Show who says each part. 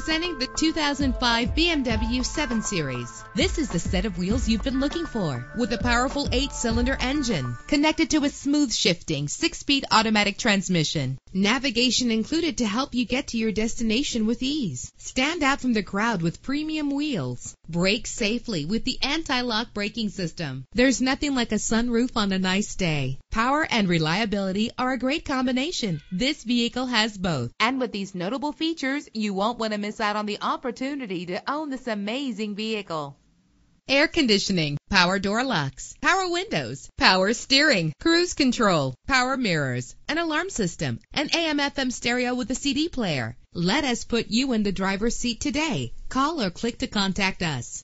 Speaker 1: Presenting the 2005 BMW 7 Series. This is the set of wheels you've been looking for, with a powerful 8-cylinder engine connected to a smooth shifting 6-speed automatic transmission. Navigation included to help you get to your destination with ease. Stand out from the crowd with premium wheels. Brake safely with the anti-lock braking system. There's nothing like a sunroof on a nice day. Power and reliability are a great combination. This vehicle has both. And with these notable features, you won't want to miss out on the opportunity to own this amazing vehicle. Air conditioning, power door locks, power windows, power steering, cruise control, power mirrors, an alarm system, an AM/FM stereo with a CD player. Let us put you in the driver's seat today. Call or click to contact us.